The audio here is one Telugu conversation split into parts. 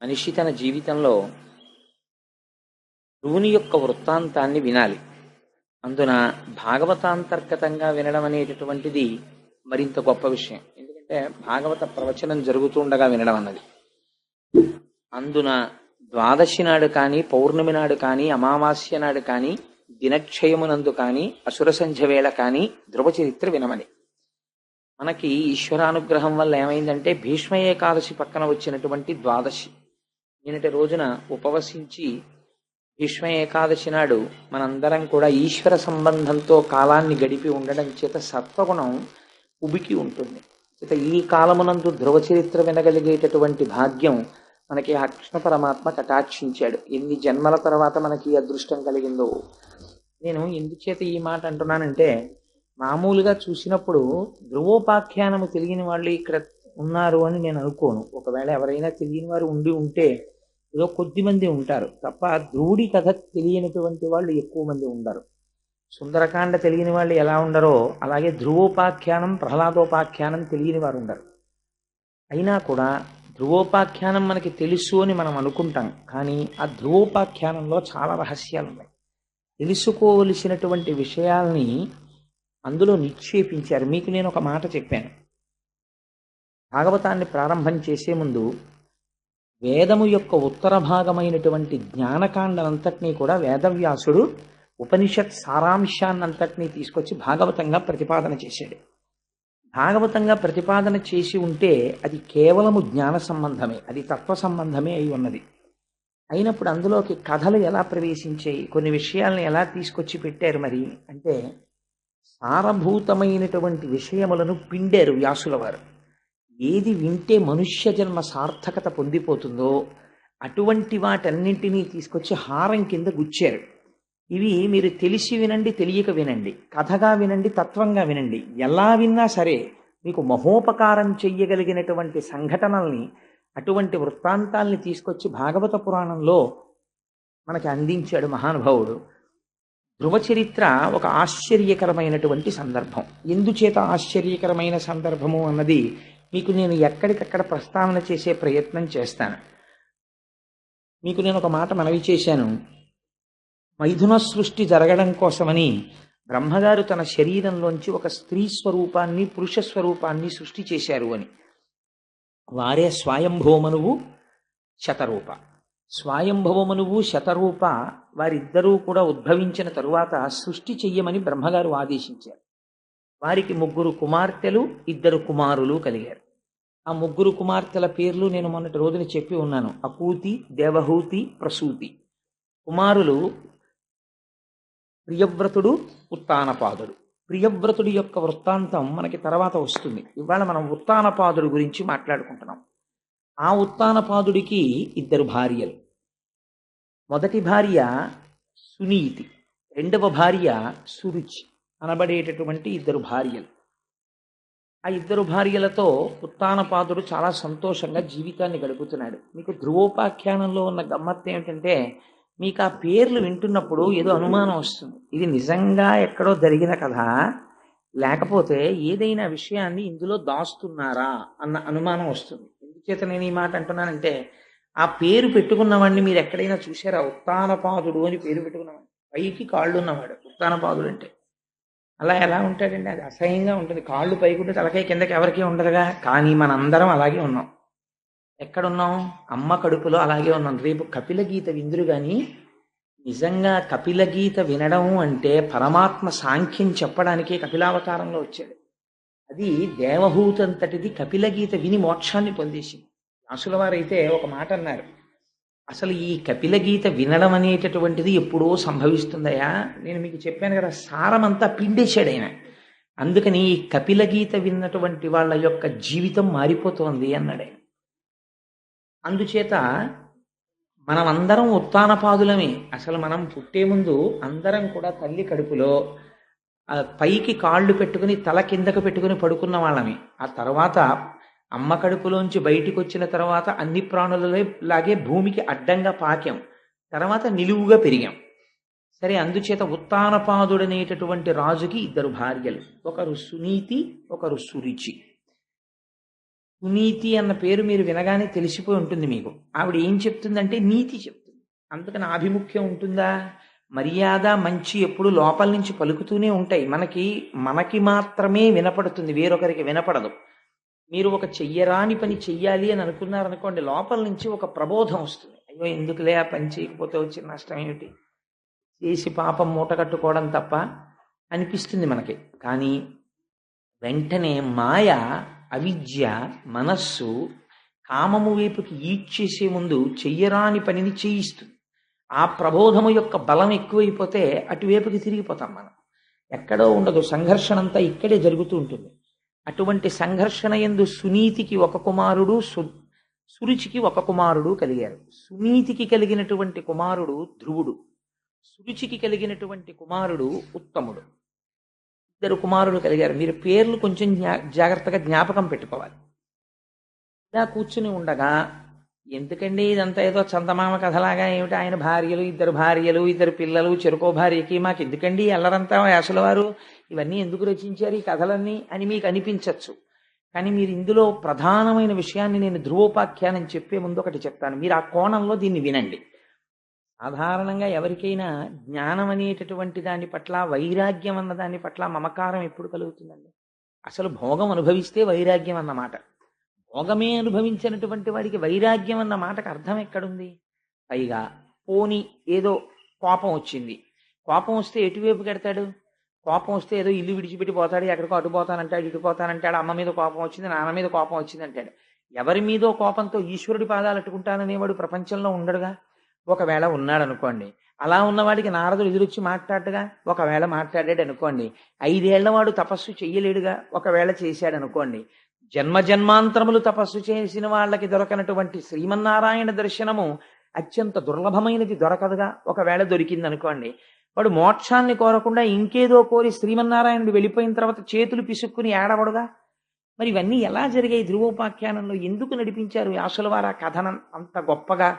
మనిషి తన జీవితంలో ధ్రువుని యొక్క వృత్తాంతాన్ని వినాలి. అందున భాగవతాంతర్గతంగా వినడం అనేటటువంటిది మరింత గొప్ప విషయం. ఎందుకంటే భాగవత ప్రవచనం జరుగుతుండగా వినడం అన్నది. అందున ద్వాదశి నాడు కానీ, పౌర్ణమి నాడు కానీ, అమావాస్య నాడు కానీ, దినక్షయమునందు కానీ, అసుర సంధ్య వేళ కానీ ధ్రువ చరిత్ర వినమని. మనకి ఈశ్వరానుగ్రహం వల్ల ఏమైందంటే భీష్మ ఏకాదశి పక్కన వచ్చినటువంటి ద్వాదశి నిన్నటి రోజున ఉపవసించి భీష్మ ఏకాదశి నాడు మనందరం కూడా ఈశ్వర సంబంధంతో కాలాన్ని గడిపి ఉండడం చేత సత్వగుణం ఉబికి ఉంటుంది. చేత ఈ కాలమునందు ధ్రువ చరిత్ర వినగలిగేటటువంటి భాగ్యం మనకి ఆ కృష్ణ పరమాత్మ కటాక్షించాడు. ఎన్ని జన్మల తర్వాత మనకి ఈ అదృష్టం కలిగిందో. నేను ఎందుచేత ఈ మాట అంటున్నానంటే, మామూలుగా చూసినప్పుడు ధ్రువోపాఖ్యానము తెలియని వాళ్ళు ఇక్కడ ఉన్నారు అని నేను అనుకోను. ఒకవేళ ఎవరైనా తెలియని వారు ఉండి ఉంటే ఏదో కొద్ది మంది ఉంటారు తప్ప, ధ్రువుడి కథ తెలియనటువంటి వాళ్ళు ఎక్కువ మంది ఉండరు. సుందరకాండ తెలియని వాళ్ళు ఎలా ఉండరో అలాగే ధ్రువోపాఖ్యానం, ప్రహ్లాదోపాఖ్యానం తెలియని వారు ఉండరు. అయినా కూడా ధ్రువోపాఖ్యానం మనకి తెలుసు అని మనం అనుకుంటాం, కానీ ఆ ధ్రువోపాఖ్యానంలో చాలా రహస్యాలు ఉన్నాయి. తెలుసుకోవలసినటువంటి విషయాల్ని అందులో నిక్షేపించారు. మీకు నేను ఒక మాట చెప్పాను. భాగవతాన్ని ప్రారంభం చేసే ముందు వేదము యొక్క ఉత్తర భాగమైనటువంటి జ్ఞానకాండనంతటినీ కూడా వేదవ్యాసుడు ఉపనిషత్ సారాంశాన్నంతటినీ తీసుకొచ్చి భాగవతంగా ప్రతిపాదన చేశాడు. భాగవతంగా ప్రతిపాదన చేసి ఉంటే అది కేవలము జ్ఞాన సంబంధమే, అది తత్వ సంబంధమే అయి ఉన్నది. అయినప్పుడు అందులోకి కథలు ఎలా ప్రవేశించాయి, కొన్ని విషయాలను ఎలా తీసుకొచ్చి పెట్టారు మరి అంటే, సారభూతమైనటువంటి విషయములను పిండారు వ్యాసుల వారు. ఏది వింటే మనుష్య జన్మ సార్థకత పొందిపోతుందో అటువంటి వాటన్నింటినీ తీసుకొచ్చి హారం కింద గుచ్చారు. ఇవి మీరు తెలిసి వినండి, తెలియక వినండి, కథగా వినండి, తత్వంగా వినండి, ఎలా విన్నా సరే మీకు మహోపకారం చెయ్యగలిగినటువంటి సంఘటనల్ని, అటువంటి వృత్తాంతాల్ని తీసుకొచ్చి భాగవత పురాణంలో మనకి అందించాడు మహానుభావుడు. ధ్రువ చరిత్ర ఒక ఆశ్చర్యకరమైనటువంటి సందర్భం. ఎందుచేత ఆశ్చర్యకరమైన సందర్భము అన్నది మీకు నేను ఎక్కడికక్కడ ప్రస్తావన చేసే ప్రయత్నం చేస్తాను. మీకు నేను ఒక మాట మనవి చేశాను. మైథున సృష్టి జరగడం కోసమని బ్రహ్మగారు తన శరీరంలోంచి ఒక స్త్రీ స్వరూపాన్ని, పురుష స్వరూపాన్ని సృష్టి చేశారు అని. వారే స్వయంభవమనువు, శతరూప. స్వయంభవమనువు, శతరూప వారిద్దరూ కూడా ఉద్భవించిన తరువాత సృష్టి చెయ్యమని బ్రహ్మగారు ఆదేశించారు. వారికి 3 కుమార్తెలు, 2 కుమారులు కలిగారు. ఆ 3 కుమార్తెల పేర్లు నేను మొన్నటి రోజున చెప్పి ఉన్నాను. అకూతి, దేవహూతి, ప్రసూతి. కుమారులు ప్రియవ్రతుడు, ఉత్తానపాదుడు. ప్రియవ్రతుడి యొక్క వృత్తాంతం మనకి తర్వాత వస్తుంది. ఇవాళ మనం ఉత్తానపాదుడి గురించి మాట్లాడుకుంటున్నాం. ఆ ఉత్తానపాదుడికి 2 భార్యలు. మొదటి భార్య సునీతి, రెండవ భార్య సురుచి అనబడేటటువంటి 2 భార్యలు. ఆ 2 భార్యలతో ఉత్తానపాదుడు చాలా సంతోషంగా జీవితాన్ని గడుపుతున్నాడు. మీకు ధ్రువోపాఖ్యానంలో ఉన్న గమ్మత్తు ఏమిటంటే, మీకు ఆ పేర్లు వింటున్నప్పుడు ఏదో అనుమానం వస్తుంది. ఇది నిజంగా ఎక్కడో జరిగిన కథ, లేకపోతే ఏదైనా విషయాన్ని ఇందులో దాస్తున్నారా అన్న అనుమానం వస్తుంది. ఎందుచేత నేను ఈ మాట అంటున్నానంటే, ఆ పేరు పెట్టుకున్నవాడిని మీరు ఎక్కడైనా చూసారా? ఉత్తానపాదుడు అని పేరు పెట్టుకున్నవాడు, పైకి కాళ్ళు ఉన్నవాడు ఉత్తానపాదుడు అంటే. అలా ఎలా ఉంటాడండి? అది అసహ్యంగా ఉంటుంది. కాళ్ళు పైకుంటే తలకాయ కిందకి ఎవరికీ ఉండదుగా. కానీ మనందరం అలాగే ఉన్నాం. ఎక్కడున్నాం? అమ్మ కడుపులో అలాగే ఉన్నాం. రేపు కపిల గీత విందురు కానీ, నిజంగా కపిల గీత వినడం అంటే పరమాత్మ సాంఖ్యం చెప్పడానికే కపిలావతారంలో వచ్చాడు. అది దేవహూతంతటిది కపిల గీత విని మోక్షాన్ని పొందేసింది. వ్యాసుల వారైతే ఒక మాట అన్నారు, అసలు ఈ కపిల గీత వినడం అనేటటువంటిది ఎప్పుడో సంభవిస్తుందయా. నేను మీకు చెప్పాను కదా, సారమంతా పిండేశాడు ఆయన. అందుకని ఈ కపిల గీత విన్నటువంటి వాళ్ళ యొక్క జీవితం మారిపోతోంది అన్నాడు ఆయన. అందుచేత మనమందరం ఉత్తానపాదులమే. అసలు మనం పుట్టే ముందు అందరం కూడా తల్లి కడుపులో పైకి కాళ్ళు పెట్టుకుని తల కిందకు పెట్టుకుని పడుకున్న వాళ్ళమే. ఆ తర్వాత అమ్మ కడుపులోంచి బయటికి వచ్చిన తర్వాత అన్ని ప్రాణులలో లాగే భూమికి అడ్డంగా పాకాం, తర్వాత నిలువుగా పెరిగాం. సరే, అందుచేత ఉత్తానపాదుడనేటటువంటి రాజుకి 2 భార్యలు, ఒకరు సునీతి, ఒకరు సురుచి. సునీతి అన్న పేరు మీరు వినగానే తెలిసిపోయి ఉంటుంది మీకు. ఆవిడ ఏం చెప్తుందంటే నీతి చెప్తుంది. అందుకని ఆభిముఖ్యం ఉంటుందా? మర్యాద మంచి ఎప్పుడు లోపల నుంచి పలుకుతూనే ఉంటాయి. మనకి మనకి మాత్రమే వినపడుతుంది, వేరొకరికి వినపడదు. మీరు ఒక చెయ్యరాని పని చెయ్యాలి అని అనుకున్నారనుకోండి, లోపల నుంచి ఒక ప్రబోధం వస్తుంది. అయ్యో ఎందుకులే ఆ పని చేయకపోతే వచ్చిన నష్టం ఏమిటి, చేసి పాపం మూట కట్టుకోవడం తప్ప అనిపిస్తుంది మనకి. కానీ వెంటనే మాయ, అవిద్య, మనస్సు కామము వైపుకి ఈడ్చేసే ముందు చెయ్యరాని పనిని చేయిస్తుంది. ఆ ప్రబోధము యొక్క బలం ఎక్కువైపోతే అటువైపుకి తిరిగిపోతాం మనం. ఎక్కడో ఉండదు, సంఘర్షణ అంతా ఇక్కడే జరుగుతూ ఉంటుంది. అటువంటి సంఘర్షణ యందు సునీతికి ఒక కుమారుడు, సురుచికి ఒక కుమారుడు కలిగారు. సునీతికి కలిగినటువంటి కుమారుడు ధ్రువుడు, సురుచికి కలిగినటువంటి కుమారుడు ఉత్తముడు. ఇద్దరు కుమారులు కలిగారు. మీరు పేర్లు కొంచెం జాగ్రత్తగా జ్ఞాపకం పెట్టుకోవాలి. ఇలా కూర్చుని ఉండగా, ఎందుకండి ఇదంతా ఏదో చందమామ కథలాగా, ఏమిటి ఆయన భార్యలు, ఇద్దరు భార్యలు, ఇద్దరు పిల్లలు, చెరుకో భార్యకి, మాకు ఎందుకండి అల్లరంతా వ్యాసుల వారు ఇవన్నీ ఎందుకు రచించారు ఈ కథలన్నీ అని మీకు అనిపించవచ్చు. కానీ మీరు ఇందులో ప్రధానమైన విషయాన్ని నేను ధ్రువోపాఖ్యానం చెప్పే ముందు ఒకటి చెప్తాను. మీరు ఆ కోణంలో దీన్ని వినండి. సాధారణంగా ఎవరికైనా జ్ఞానం అనేటటువంటి దాని పట్ల, వైరాగ్యం అన్న దాని పట్ల మమకారం ఎప్పుడు కలుగుతుందండి? అసలు భోగం అనుభవిస్తే వైరాగ్యం అన్నమాట. భోగమే అనుభవించినటువంటి వాడికి వైరాగ్యం అన్న మాటకు అర్థం ఎక్కడుంది? పైగా పోని ఏదో కోపం వచ్చింది, కోపం వస్తే ఎటువైపు కడతాడు? కోపం వస్తే ఏదో ఇల్లు విడిచిపెట్టి పోతాడు, ఎక్కడికో అటు పోతానంటాడు, ఇటు పోతానంటాడు, అమ్మ మీద కోపం వచ్చింది, నాన్న మీద కోపం వచ్చింది అంటాడు. ఎవరి మీదో కోపంతో ఈశ్వరుడి పాదాలు అట్టుకుంటాననేవాడు ప్రపంచంలో ఉండడుగా. ఒకవేళ ఉన్నాడు అనుకోండి, అలా ఉన్నవాడికి నారదుడు ఎదురొచ్చి మాట్లాడగా, ఒకవేళ మాట్లాడాడు అనుకోండి, 5 ఏళ్ల వాడు తపస్సు చెయ్యలేడుగా, ఒకవేళ చేశాడు అనుకోండి, జన్మ జన్మాంతరములు తపస్సు చేసిన వాళ్ళకి దొరకనటువంటి శ్రీమన్నారాయణ దర్శనము అత్యంత దుర్లభమైనది దొరకదుగా, ఒకవేళ దొరికింది అనుకోండి, వాడు మోక్షాన్ని కోరకుండా ఇంకేదో కోరి శ్రీమన్నారాయణుడు వెళ్ళిపోయిన తర్వాత చేతులు పిసుక్కుని ఏడవడుగా. మరి ఇవన్నీ ఎలా జరిగాయి ధ్రువోపాఖ్యానంలో? ఎందుకు నడిపించారు వ్యాసుల వారు ఆ కథనం అంత గొప్పగా?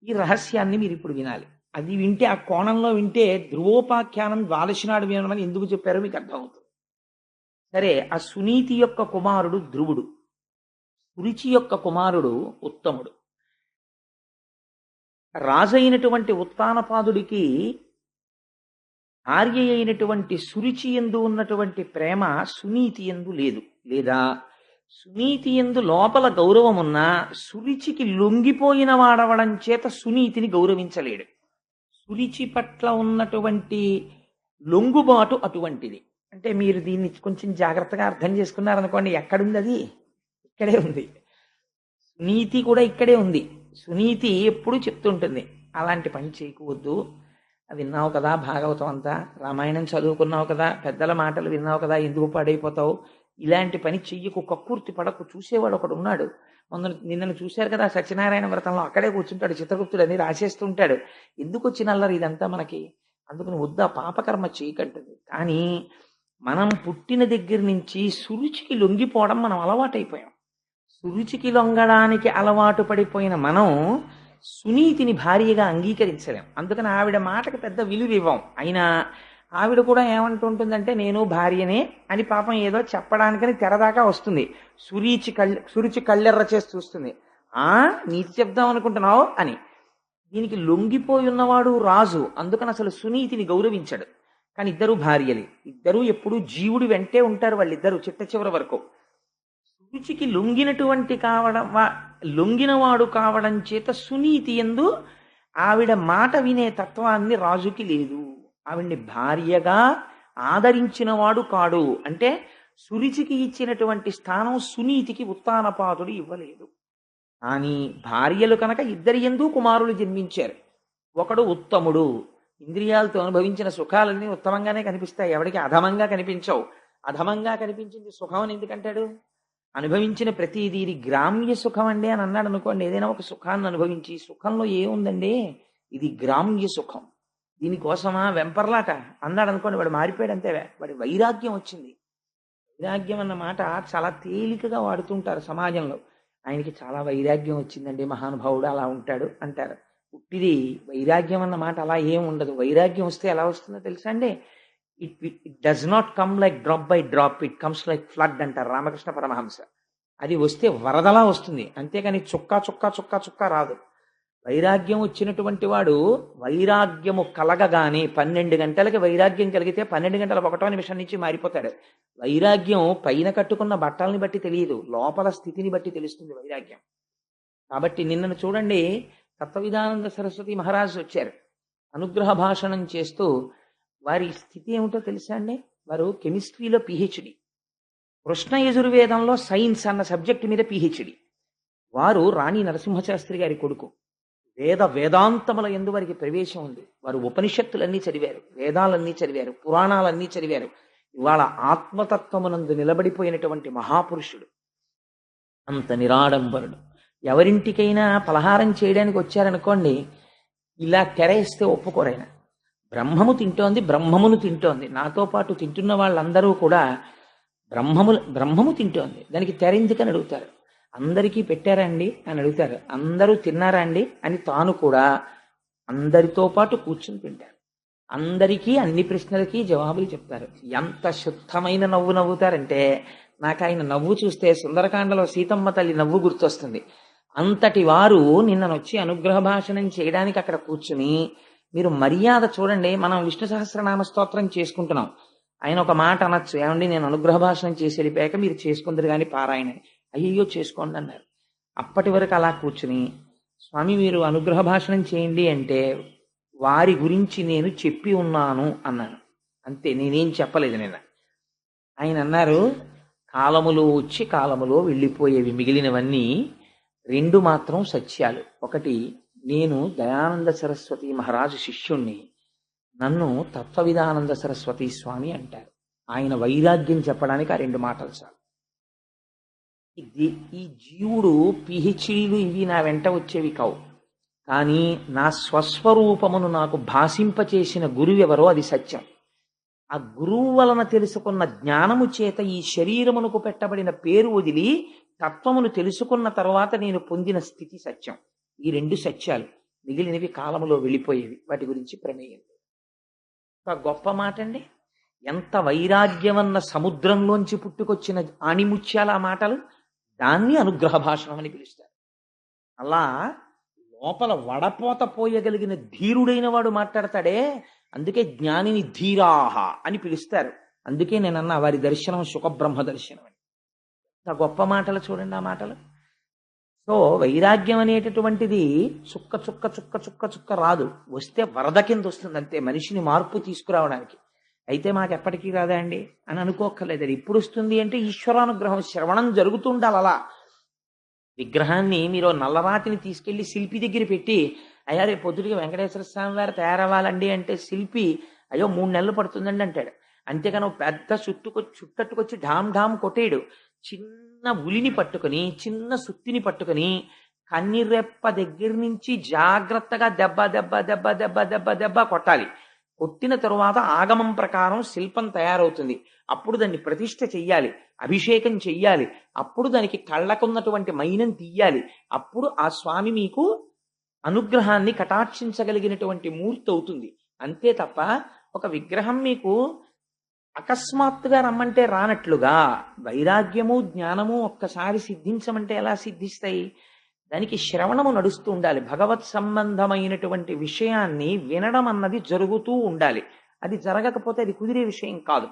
ఈ రహస్యాన్ని మీరు ఇప్పుడు వినాలి. అది వింటే, ఆ కోణంలో వింటే ధ్రువోపాఖ్యానం ద్వాదశి నాడు వినమని ఎందుకు చెప్పారో మీకు అర్థమవుతుంది. సరే, ఆ సునీతి యొక్క కుమారుడు ధ్రువుడు, సురుచి యొక్క కుమారుడు ఉత్తముడు. రాజైనటువంటి ఉత్తానపాదుడికి భార్య అయినటువంటి సురుచి యందు ఉన్నటువంటి ప్రేమ సునీతి యందు లేదు. లేదా సునీతి యందు లోపల గౌరవం ఉన్నా సురుచికి లొంగిపోయిన వాడవడం చేత సునీతిని గౌరవించలేడు. సురుచి పట్ల ఉన్నటువంటి లొంగుబాటు అటువంటిది. అంటే మీరు దీన్ని కొంచెం జాగ్రత్తగా అర్థం చేసుకున్నారనుకోండి, ఎక్కడుంది అది? ఇక్కడే ఉంది. సునీతి కూడా ఇక్కడే ఉంది. సునీతి ఎప్పుడూ చెప్తుంటుంది, అలాంటి పని చేయకూడదు, విన్నావు కదా భాగవతం అంతా, రామాయణం చదువుకున్నావు కదా, పెద్దల మాటలు విన్నావు కదా, ఎందుకు పాడైపోతావు, ఇలాంటి పని చెయ్యకు, కక్కుర్తి పడకు. చూసేవాడు ఒకడు ఉన్నాడు, నిన్నను చూశారు కదా సత్యనారాయణ వ్రతంలో, అక్కడే కూర్చుంటాడు, చిత్రగుప్తుడు అని రాసేస్తుంటాడు. ఎందుకు వచ్చిన అల్లరి ఇదంతా మనకి? అందుకని వద్దా, పాపకర్మ చేయకంటుంది. కానీ మనం పుట్టిన దగ్గర నుంచి సురుచికి లొంగిపోవడం మనం అలవాటైపోయాం. సురుచికి లొంగడానికి అలవాటు పడిపోయిన మనం సునీతిని భార్యగా అంగీకరించలేం. అందుకని ఆవిడ మాటకి పెద్ద విలువ ఇవ్వం. అయినా ఆవిడ కూడా ఏమంటుంటుందంటే, నేను భార్యనే అని పాపం ఏదో చెప్పడానికని తెరదాకా వస్తుంది. సురుచి కళ్ళెర్ర చేసి చూస్తుంది. నీతి చెప్దాం అనుకుంటున్నావు అని. దీనికి లొంగిపోయి ఉన్నవాడు రాజు, అందుకని అసలు సునీతిని గౌరవించడు. కానీ ఇద్దరు భార్యలు, ఇద్దరూ ఎప్పుడూ జీవుడి వెంటే ఉంటారు, వాళ్ళిద్దరూ చిట్ట చివరి వరకు. సురుచికి లొంగినవాడు కావడం చేత సునీతి యందు ఆవిడ మాట వినే తత్వాన్ని రాజుకి లేదు. ఆవిడ్ని భార్యగా ఆదరించినవాడు కాడు. అంటే సురుచికి ఇచ్చినటువంటి స్థానం సునీతికి ఉత్తానపాదుడు ఇవ్వలేదు. కానీ భార్యలు కనుక ఇద్దరి యందు కుమారులు జన్మించారు. ఒకడు ఉత్తముడు, ఇంద్రియాలతో అనుభవించిన సుఖాలన్నీ ఉత్తమంగానే కనిపిస్తాయి, ఎవడికి అధమంగా కనిపించవు. అధమంగా కనిపించింది సుఖం అని ఎందుకంటాడు? అనుభవించిన ప్రతిదీ ఇది గ్రామ్య సుఖం అండి అని అన్నాడు అనుకోండి. ఏదైనా ఒక సుఖాన్ని అనుభవించి, సుఖంలో ఏముందండి, ఇది గ్రామ్య సుఖం, దీనికోసమా వెంపర్లాట అన్నాడు అనుకోండి, వాడు మారిపోయాడు అంతే. వాడి వైరాగ్యం వచ్చింది. వైరాగ్యం అన్న మాట చాలా తేలికగా వాడుతుంటారు సమాజంలో. ఆయనకి చాలా వైరాగ్యం వచ్చిందండి, మహానుభావుడు అలా ఉంటాడు అంటారు. పుట్టిది వైరాగ్యం అన్న మాట అలా ఏం ఉండదు. వైరాగ్యం వస్తే ఎలా వస్తుందో తెలుసా అండి? It does not come like drop by drop, it comes like flood అంటారు రామకృష్ణ పరమహంస. అది వస్తే వరదలా వస్తుంది, అంతేకాని చుక్క చుక్క చుక్క చుక్క రాదు. వైరాగ్యం వచ్చినటువంటి వాడు వైరాగ్యము కలగగానే 12 గంటలకి వైరాగ్యం కలిగితే 12 గంటల 1వ నిమిషం నుంచి మారిపోతాడు. వైరాగ్యం పైన కట్టుకున్న బట్టల్ని బట్టి తెలియదు, లోపల స్థితిని బట్టి తెలుస్తుంది వైరాగ్యం. కాబట్టి నిన్నను చూడండి, తత్వవిధానంద సరస్వతి మహారాజు వచ్చారు, అనుగ్రహ భాషణం చేస్తూ. వారి స్థితి ఏమిటో తెలుసా అండి? వారు కెమిస్ట్రీలో పిహెచ్డి, కృష్ణ యజుర్వేదంలో సైన్స్ అన్న సబ్జెక్టు మీద పిహెచ్డి. వారు రాణి నరసింహశాస్త్రి గారి కొడుకు. వేదాంతముల యందు వారికి ప్రవేశం ఉంది. వారు ఉపనిషత్తులన్నీ చదివారు, వేదాలన్నీ చదివారు, పురాణాలన్నీ చదివారు. ఇవాళ ఆత్మతత్వమునందు నిలబడిపోయినటువంటి మహాపురుషుడు, అంత నిరాడంబరుడు. ఎవరింటికైనా పలహారం చేయడానికి వచ్చారనుకోండి, ఇలా తెరేస్తే ఒప్పుకోరైనా. బ్రహ్మము తింటోంది, బ్రహ్మమును తింటోంది, నాతో పాటు తింటున్న వాళ్ళందరూ కూడా బ్రహ్మము తింటోంది, దానికి తెర ఎందుకని అడుగుతారు. అందరికీ పెట్టారండి అని అడుగుతారు, అందరూ తిన్నారా అండి అని తాను కూడా అందరితో పాటు కూర్చుని తింటారు. అందరికీ అన్ని ప్రశ్నలకి జవాబులు చెప్తారు. ఎంత శుద్ధమైన నవ్వు నవ్వుతారంటే, నాకు ఆయన నవ్వు చూస్తే సుందరకాండలో సీతమ్మ తల్లి నవ్వు గుర్తొస్తుంది. అంతటి వారు నిన్ననొచ్చి అనుగ్రహ భాషణం చేయడానికి అక్కడ కూర్చుని, మీరు మర్యాద చూడండి. మనం విష్ణు సహస్రనామ స్తోత్రం చేసుకుంటున్నాం, ఆయన ఒక మాట అనొచ్చు, ఏమండి నేను అనుగ్రహ భాషణం చేసి వెళ్ళిపోయాక మీరు చేసుకుందరు కానీ పారాయణ. అయ్యో చేసుకోండి అన్నారు. అప్పటి వరకు అలా కూర్చుని, స్వామి మీరు అనుగ్రహ భాషణం చేయండి అంటే, వారి గురించి నేను చెప్పి ఉన్నాను అన్నాను, అంతే, నేనేం చెప్పలేదు నిన్న. ఆయన అన్నారు, కాలములో వచ్చి కాలములో వెళ్ళిపోయేవి మిగిలినవన్నీ 2 మాత్రం సత్యాలు. ఒకటి, నేను దయానంద సరస్వతి మహారాజు శిష్యుణ్ణి, నన్ను తత్వవిధానంద సరస్వతి స్వామి అంటారు. ఆయన వైరాగ్యం చెప్పడానికి ఆ 2 మాటలు చాలు. ఈ జీవుడు పిహెచ్డీలు ఇవి నా వెంట వచ్చేవి కావు, కానీ నా స్వస్వరూపమును నాకు భాషింపచేసిన గురువు ఎవరో అది సత్యం. ఆ గురువు వలన తెలుసుకున్న జ్ఞానము చేత ఈ శరీరమునకు పెట్టబడిన పేరు వదిలి తత్వమును తెలుసుకున్న తర్వాత నేను పొందిన స్థితి సత్యం. ఈ 2 సత్యాలు, మిగిలినవి కాలములో వెళ్ళిపోయేవి, వాటి గురించి ప్రమేయం. ఒక గొప్ప మాట అండి. ఎంత వైరాగ్యమన్న సముద్రంలోంచి పుట్టుకొచ్చిన ఆణిముత్యాల ఆ మాటలు, దాన్ని అనుగ్రహ భాషణం అని పిలుస్తారు. అలా లోపల వడపోత పోయగలిగిన ధీరుడైన వాడు మాట్లాడతాడే, అందుకే జ్ఞానిని ధీరాహ అని పిలుస్తారు. అందుకే నేనన్నా వారి దర్శనం సుఖబ్రహ్మ దర్శనం అని. అంత గొప్ప మాటలు చూడండి ఆ మాటలు. సో వైరాగ్యం అనేటటువంటిది చుక్క చుక్క చుక్క చుక్క చుక్క రాదు, వస్తే వరద కింద వస్తుంది అంతే, మనిషిని మార్పు తీసుకురావడానికి. అయితే మాకు ఎప్పటికీ రాదా అండి అని అనుకోక్కర్లేదు. అది ఇప్పుడు వస్తుంది అంటే ఈశ్వరానుగ్రహం, శ్రవణం జరుగుతుండాలి. అలా విగ్రహాన్ని మీరు నల్లరాతిని తీసుకెళ్లి శిల్పి దగ్గర పెట్టి, అయ్యా రేపు పొద్దుటికి వెంకటేశ్వర స్వామి వారు తయారవ్వాలండి అంటే శిల్పి అయ్యో 3 నెలలు పడుతుందండి అంటాడు. అంతేకాని పెద్ద చుట్టట్టుకొచ్చి ఢామ్ ఢామ్ కొట్టేయడు. చిన్న ఉలిని పట్టుకుని, చిన్న సుత్తిని పట్టుకుని, కన్నిరెప్ప దగ్గర నుంచి జాగ్రత్తగా దెబ్బ దెబ్బ దెబ్బ దెబ్బ దెబ్బ దెబ్బ కొట్టాలి. కొట్టిన తరువాత ఆగమం ప్రకారం శిల్పం తయారవుతుంది. అప్పుడు దాన్ని ప్రతిష్ఠ చెయ్యాలి, అభిషేకం చెయ్యాలి, అప్పుడు దానికి కళ్ళకున్నటువంటి మైనం తీయాలి. అప్పుడు ఆ స్వామి మీకు అనుగ్రహాన్ని కటాక్షించగలిగినటువంటి మూర్తి అవుతుంది. అంతే తప్ప ఒక విగ్రహం మీకు అకస్మాత్తుగా రమ్మంటే రానట్లుగా వైరాగ్యము జ్ఞానము ఒక్కసారి సిద్ధించమంటే ఎలా సిద్ధిస్తాయి? దానికి శ్రవణము నడుస్తూ ఉండాలి. భగవత్ సంబంధమైనటువంటి విషయాన్ని వినడం అన్నది జరుగుతూ ఉండాలి. అది జరగకపోతే అది కుదిరే విషయం కాదు.